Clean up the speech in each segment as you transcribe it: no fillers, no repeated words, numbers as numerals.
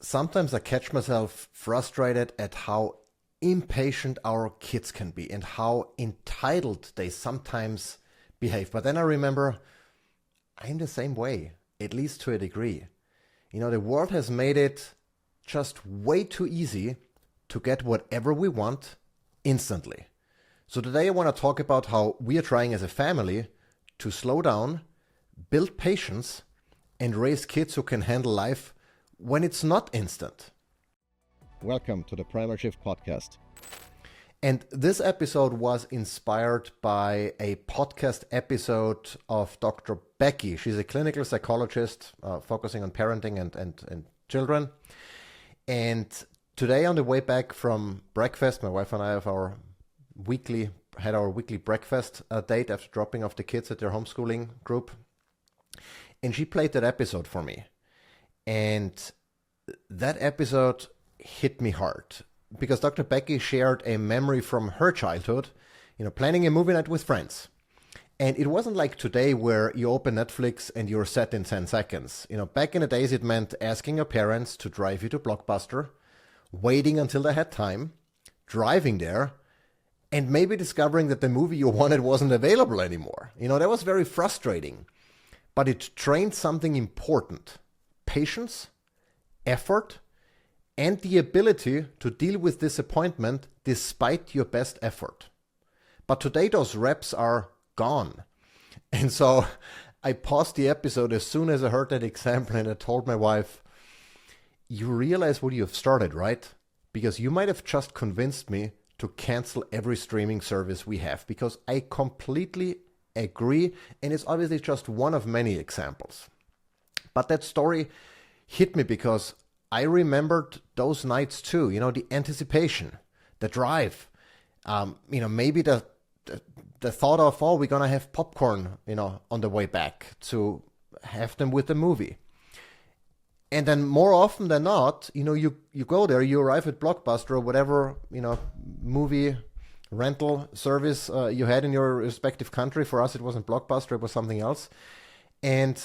Sometimes I catch myself frustrated at how impatient our kids can be and how entitled they sometimes behave. But then I remember I'm the same way, at least to a degree. The world has made it just way too easy to get whatever we want instantly. So today I want to talk about how we are trying as a family to slow down, build patience, and raise kids who can handle life when it's not instant. Welcome to the Primal Shift podcast. And this episode was inspired by a podcast episode of Dr. Becky. She's a clinical psychologist focusing on parenting and children. And today on the way back from breakfast, my wife and I had our weekly breakfast date after dropping off the kids at their homeschooling group. And she played that episode for me. And that episode hit me hard because Dr. Becky shared a memory from her childhood, planning a movie night with friends. And it wasn't like today where you open Netflix and you're set in 10 seconds. Back in the days, it meant asking your parents to drive you to Blockbuster, waiting until they had time, driving there, and maybe discovering that the movie you wanted wasn't available anymore. That was very frustrating. But it trained something important: patience, effort, and the ability to deal with disappointment despite your best effort. But today those reps are gone. And so I paused the episode as soon as I heard that example, and I told my wife, "You realize what you've started, right? Because you might have just convinced me to cancel every streaming service we have," because I completely agree, and it's obviously just one of many examples. But that story hit me because I remembered those nights too, the anticipation, the drive, maybe the thought of, oh, we're going to have popcorn, on the way back to have them with the movie. And then more often than not, you go there, you arrive at Blockbuster or whatever, movie rental service you had in your respective country. For us, it wasn't Blockbuster, it was something else. And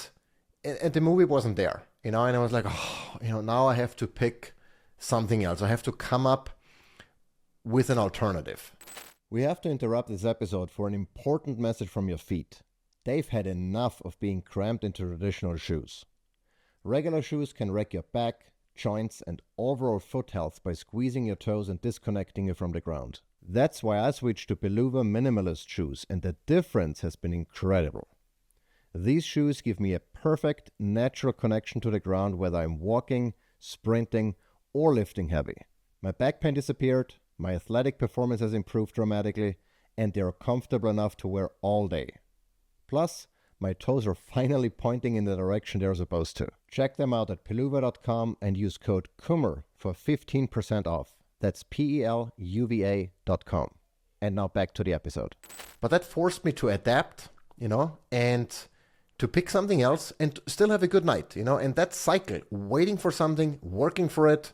the movie wasn't there, and I was like, now I have to pick something else. I have to come up with an alternative. We have to interrupt this episode for an important message from your feet. They've had enough of being cramped into traditional shoes. Regular shoes can wreck your back, joints, and overall foot health by squeezing your toes and disconnecting you from the ground. That's why I switched to Beluva minimalist shoes, and the difference has been incredible. These shoes give me a perfect, natural connection to the ground whether I'm walking, sprinting, or lifting heavy. My back pain disappeared, my athletic performance has improved dramatically, and they're comfortable enough to wear all day. Plus, my toes are finally pointing in the direction they're supposed to. Check them out at peluva.com and use code KUMMER for 15% off. That's peluva.com. And now back to the episode. But that forced me to adapt, and to pick something else and still have a good night, and that cycle, waiting for something, working for it,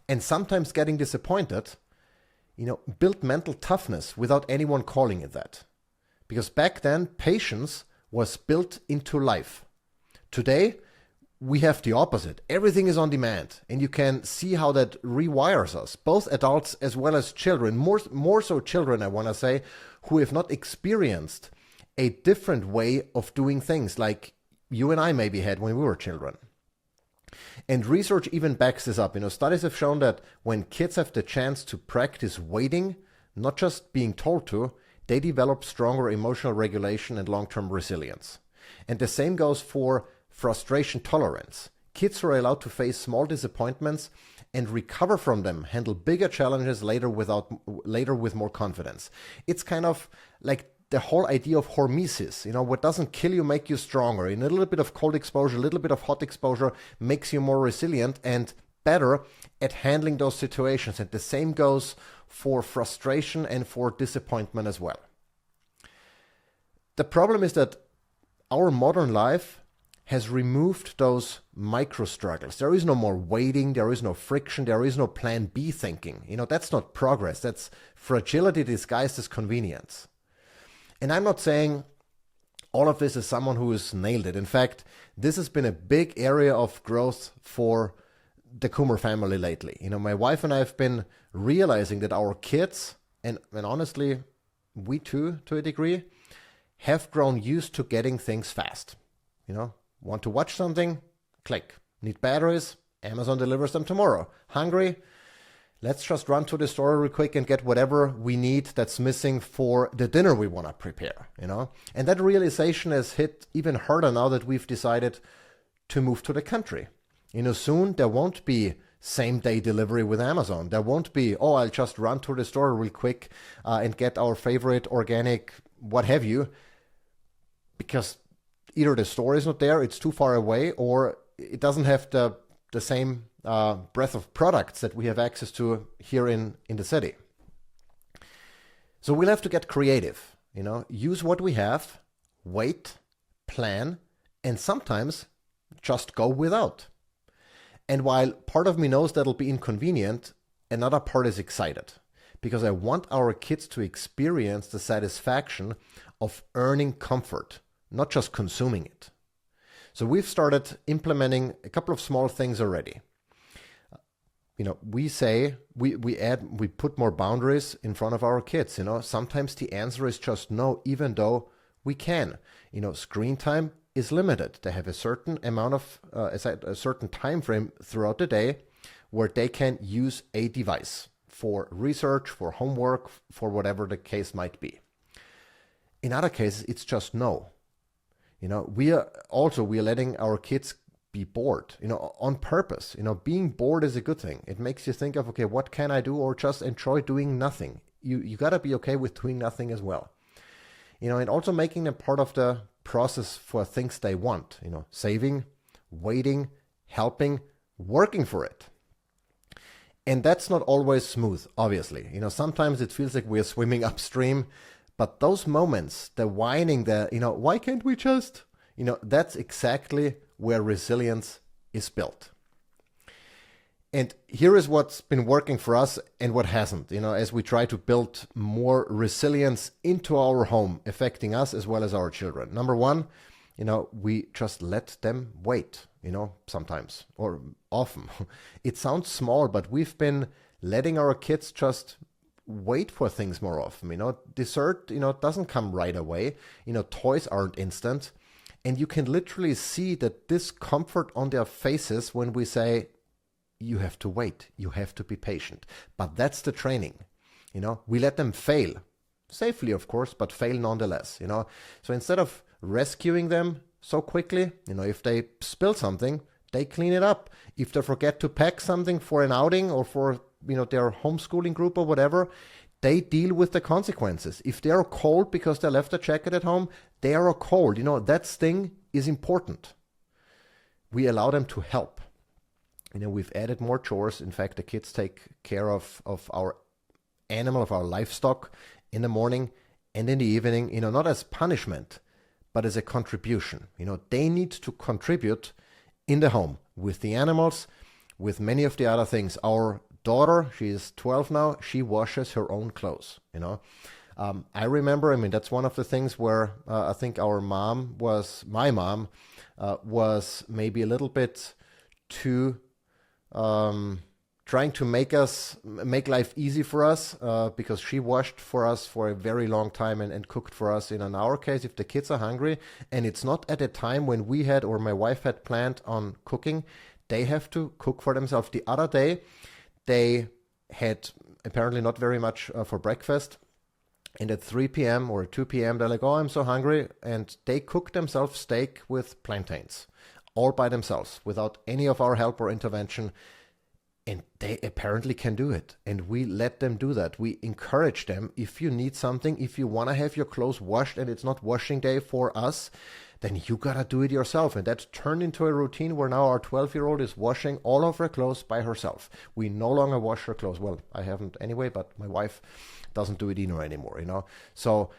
and sometimes getting disappointed, built mental toughness without anyone calling it that. Because back then, patience was built into life. Today, we have the opposite. Everything is on demand, and you can see how that rewires us, both adults as well as children, more so children, I want to say, who have not experienced a different way of doing things like you and I maybe had when we were children. And research even backs this up. Studies have shown that when kids have the chance to practice waiting, not just being told to, they develop stronger emotional regulation and long-term resilience. And the same goes for frustration tolerance. Kids who are allowed to face small disappointments and recover from them handle bigger challenges later with more confidence. It's kind of like the whole idea of hormesis, what doesn't kill you make you stronger. A little bit of cold exposure, a little bit of hot exposure makes you more resilient and better at handling those situations. And the same goes for frustration and for disappointment as well. The problem is that our modern life has removed those micro struggles. There is no more waiting, there is no friction, there is no plan B thinking. That's not progress, that's fragility disguised as convenience. And I'm not saying all of this is someone who has nailed it. In fact, this has been a big area of growth for the Coomer family lately. My wife and I have been realizing that our kids, and honestly, we too, to a degree, have grown used to getting things fast. Want to watch something? Click. Need batteries? Amazon delivers them tomorrow. Hungry? Let's just run to the store real quick and get whatever we need that's missing for the dinner we want to prepare, And that realization has hit even harder now that we've decided to move to the country. Soon there won't be same-day delivery with Amazon. There won't be, I'll just run to the store real quick and get our favorite organic what have you, because either the store is not there, it's too far away, or it doesn't have the same breadth of products that we have access to here in the city. So we'll have to get creative, use what we have, wait, plan, and sometimes just go without. And while part of me knows that'll be inconvenient, another part is excited because I want our kids to experience the satisfaction of earning comfort, not just consuming it. So we've started implementing a couple of small things already. We say we put more boundaries in front of our kids. Sometimes the answer is just no, even though we can. Screen time is limited. They have a certain amount of a certain time frame throughout the day where they can use a device for research, for homework, for whatever the case might be. In other cases, it's just no. We are letting our kids be bored, on purpose. Being bored is a good thing. It makes you think of, okay, what can I do, or just enjoy doing nothing. You got to be okay with doing nothing as well. And also making them part of the process for things they want, saving, waiting, helping, working for it. And that's not always smooth, obviously. Sometimes it feels like we're swimming upstream, but those moments, the whining, why can't we just, that's exactly where resilience is built. And here is what's been working for us and what hasn't, as we try to build more resilience into our home, affecting us as well as our children. Number one, we just let them wait, sometimes or often. It sounds small, but we've been letting our kids just wait for things more often. Dessert, doesn't come right away. Toys aren't instant. And you can literally see that discomfort on their faces when we say, you have to wait, you have to be patient. But that's the training. We let them fail, safely of course, but fail nonetheless. So instead of rescuing them so quickly, if they spill something, they clean it up. If they forget to pack something for an outing or for their homeschooling group or whatever, they deal with the consequences. If they are cold because they left a jacket at home, they are cold. That sting is important. We allow them to help. We've added more chores. In fact, the kids take care of our animal, of our livestock in the morning and in the evening, not as punishment, but as a contribution. They need to contribute in the home with the animals, with many of the other things. Our daughter, she is 12 now, she washes her own clothes. I remember, that's one of the things where I think my mom was maybe a little bit too trying to make life easy for us, because she washed for us for a very long time and cooked for us. In our case, if the kids are hungry and it's not at a time when we had or my wife had planned on cooking, they have to cook for themselves. The other day, they had apparently not very much for breakfast. And at 3 p.m. or 2 p.m., they're like, I'm so hungry. And they cooked themselves steak with plantains, all by themselves, without any of our help or intervention. And they apparently can do it. And we let them do that. We encourage them. If you need something, if you want to have your clothes washed and it's not washing day for us, then you gotta do it yourself. And that turned into a routine where now our 12-year-old is washing all of her clothes by herself. We no longer wash her clothes. Well, I haven't anyway, but my wife doesn't do it either anymore, So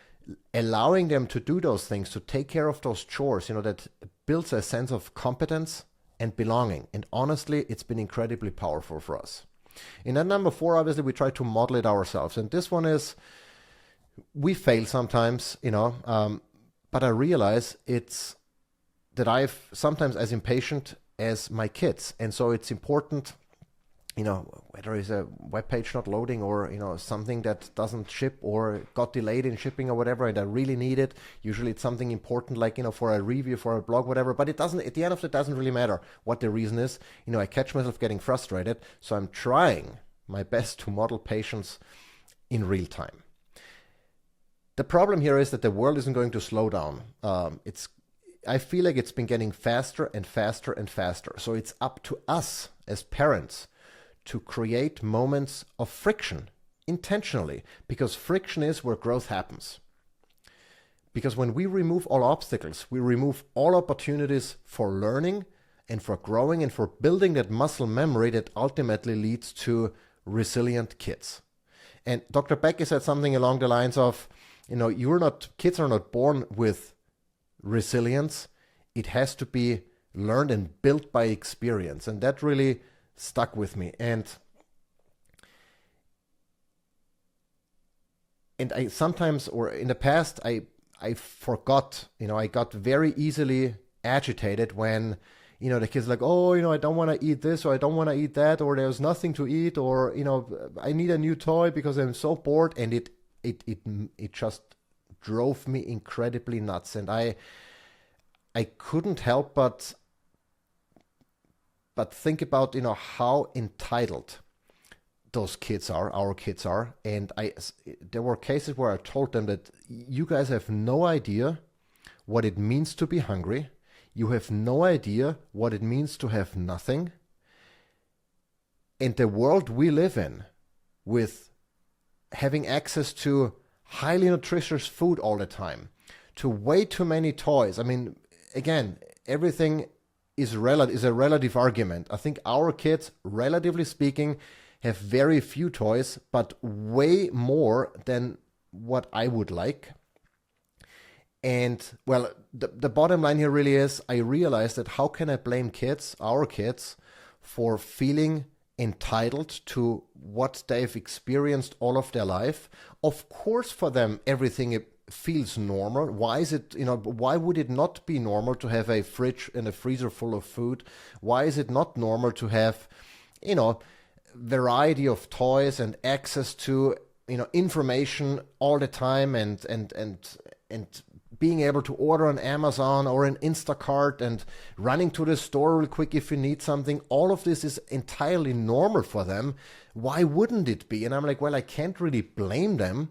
allowing them to do those things, to take care of those chores, that builds a sense of competence and belonging. And honestly, it's been incredibly powerful for us. In that number 4, obviously, we try to model it ourselves. And this one is, we fail sometimes, but I realize that I've sometimes as impatient as my kids. And so it's important whether it's a web page not loading or, something that doesn't ship or got delayed in shipping or whatever, and I really need it. Usually it's something important like, for a review, for a blog, whatever, but it doesn't, at the end of it, doesn't really matter what the reason is. I catch myself getting frustrated. So I'm trying my best to model patience in real time. The problem here is that the world isn't going to slow down. I feel like it's been getting faster and faster and faster. So it's up to us as parents to create moments of friction intentionally, because friction is where growth happens. Because when we remove all obstacles, we remove all opportunities for learning and for growing and for building that muscle memory that ultimately leads to resilient kids. And Dr. Becky said something along the lines of, kids are not born with resilience. It has to be learned and built by experience. And that really stuck with me. And I sometimes, or in the past, I forgot, I got very easily agitated when, the kids like, oh, I don't want to eat this, or I don't want to eat that, or there's nothing to eat, or, I need a new toy because I'm so bored. And it just drove me incredibly nuts. And I couldn't help but think about, how entitled those kids are, our kids are. And there were cases where I told them that you guys have no idea what it means to be hungry. You have no idea what it means to have nothing. And the world we live in, with having access to highly nutritious food all the time, to way too many toys. I mean, again, everything is a relative argument. I think our kids, relatively speaking, have very few toys, but way more than what I would like. And, well, the bottom line here really is, I realized that how can I blame kids, our kids, for feeling entitled to what they've experienced all of their life? Of course, for them, everything feels normal. Why is it, why would it not be normal to have a fridge and a freezer full of food? Why is it not normal to have, variety of toys and access to, information all the time, and being able to order on Amazon or an Instacart and running to the store real quick if you need something? All of this is entirely normal for them. Why wouldn't it be? And I'm like, well, I can't really blame them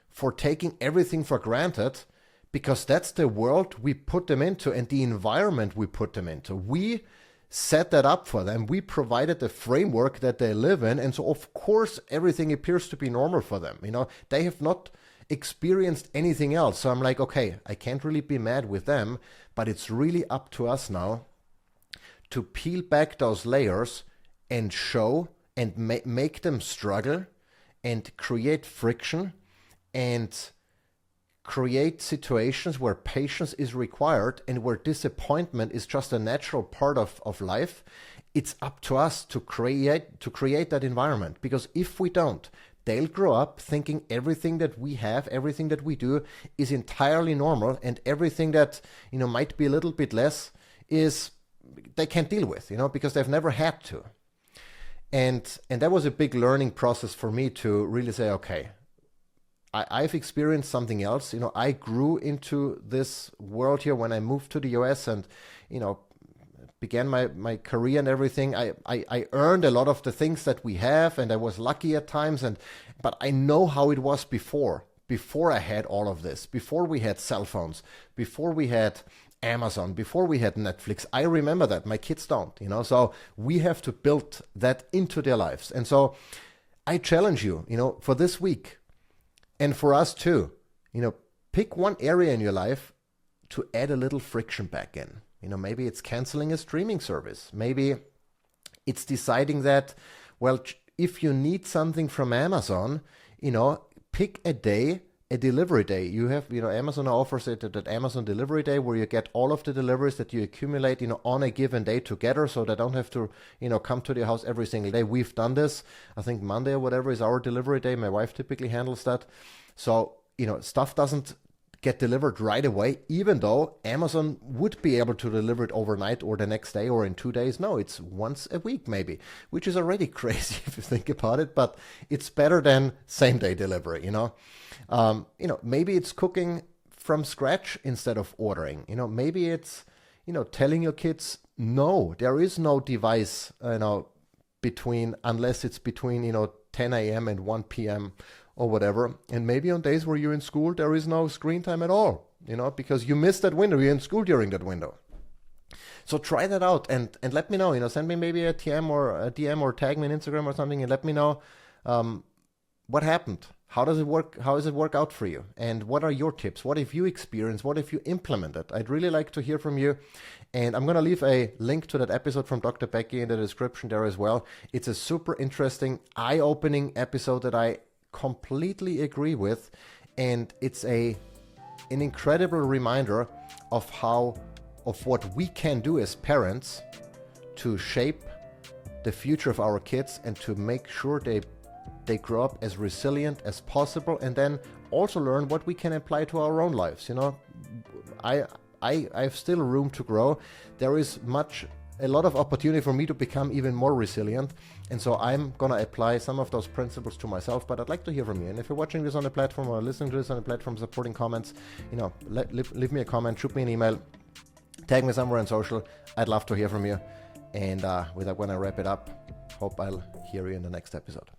for taking everything for granted, because that's the world we put them into and the environment we put them into. We set that up for them. We provided the framework that they live in. And so, of course, everything appears to be normal for them. They have not experienced anything else. So I'm like, okay, I can't really be mad with them, but it's really up to us now to peel back those layers and show and make them struggle and create friction and create situations where patience is required and where disappointment is just a natural part of life. It's up to us to create that environment, because if we don't, they'll grow up thinking everything that we have, everything that we do is entirely normal, and everything that, might be a little bit less is they can't deal with, because they've never had to. And that was a big learning process for me to really say, okay, I've experienced something else. I grew into this world here when I moved to the US and, began my career and everything. I earned a lot of the things that we have, and I was lucky at times. But I know how it was before I had all of this, before we had cell phones, before we had Amazon, before we had Netflix. I remember that. My kids don't, so we have to build that into their lives. And so I challenge you, for this week, and for us too, pick one area in your life to add a little friction back in. Maybe it's canceling a streaming service. Maybe it's deciding that, well, if you need something from Amazon, pick a day, a delivery day. You have, Amazon offers it that Amazon delivery day where you get all of the deliveries that you accumulate, on a given day together, so they don't have to, come to your house every single day. We've done this. I think Monday or whatever is our delivery day. My wife typically handles that. So, stuff doesn't get delivered right away, even though Amazon would be able to deliver it overnight or the next day or in 2 days. No, it's once a week maybe, which is already crazy if you think about it, but it's better than same day delivery, maybe it's cooking from scratch instead of ordering, maybe it's, telling your kids, no, there is no device, unless it's between, 10 a.m. and 1 p.m. or whatever. And maybe on days where you're in school, there is no screen time at all, because you missed that window. You're in school during that window. So try that out and let me know, send me maybe a TM or a DM or tag me on Instagram or something and let me know what happened. How does it work? How does it work out for you? And what are your tips? What have you experienced? What have you implemented? I'd really like to hear from you. And I'm going to leave a link to that episode from Dr. Becky in the description there as well. It's a super interesting, eye-opening episode that I completely agree with. And it's an incredible reminder of what we can do as parents to shape the future of our kids and to make sure they grow up as resilient as possible, and then also learn what we can apply to our own lives. I have still room to grow. There is a lot of opportunity for me to become even more resilient, and so I'm gonna apply some of those principles to myself. But I'd like to hear from you. And if you're watching this on the platform or listening to this on the platform, supporting comments, leave me a comment, shoot me an email, tag me somewhere on social. I'd love to hear from you. And with that, when I wrap it up, hope I'll hear you in the next episode.